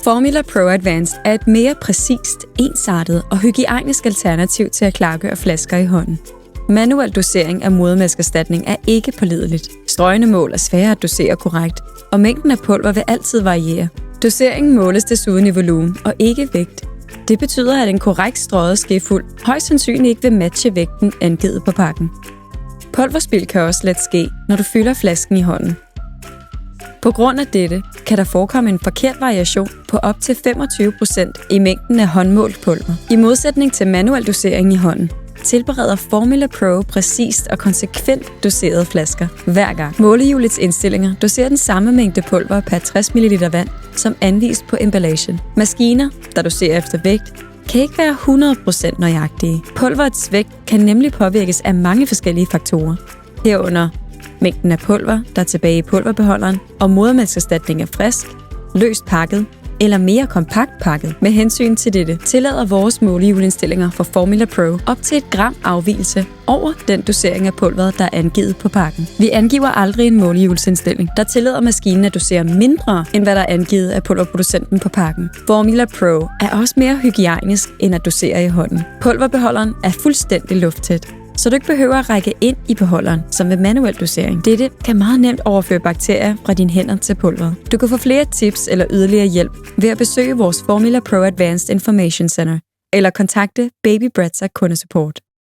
Formula Pro Advanced er et mere præcist, ensartet og hygiejnisk alternativ til at klargøre flasker i hånden. Manuel dosering af modermælkserstatning er ikke pålideligt. Strøgne mål er svære at dosere korrekt, og mængden af pulver vil altid variere. Doseringen måles desuden i volumen og ikke vægt. Det betyder, at en korrekt strøget skefuld højst sandsynligt ikke vil matche vægten angivet på pakken. Pulverspild kan også let ske, når du fylder flasken i hånden. På grund af dette kan der forekomme en forkert variation på op til 25% i mængden af håndmålt pulver. I modsætning til manuel dosering i hånden, tilbereder Formula Pro præcist og konsekvent doserede flasker hver gang. Målehjulets indstillinger doserer den samme mængde pulver per 60 ml vand, som anvist på emballagen. Maskiner, der doserer efter vægt, kan ikke være 100% nøjagtige. Pulverets vægt kan nemlig påvirkes af mange forskellige faktorer. Herunder mængden af pulver, der er tilbage i pulverbeholderen, og modermælkserstatning er frisk, løst pakket eller mere kompakt pakket. Med hensyn til dette tillader vores målehjulindstillinger for Formula Pro op til 1 gram afvigelse over den dosering af pulveret, der er angivet på pakken. Vi angiver aldrig en målehjulsindstilling, der tillader maskinen at dosere mindre, end hvad der er angivet af pulverproducenten på pakken. Formula Pro er også mere hygiejnisk end at dosere i hånden. Pulverbeholderen er fuldstændig lufttæt, så du ikke behøver at række ind i beholderen, som ved manuel dosering. Dette kan meget nemt overføre bakterier fra dine hænder til pulveret. Du kan få flere tips eller yderligere hjælp ved at besøge vores Formula Pro Advanced Information Center eller kontakte Baby Brezza kundesupport.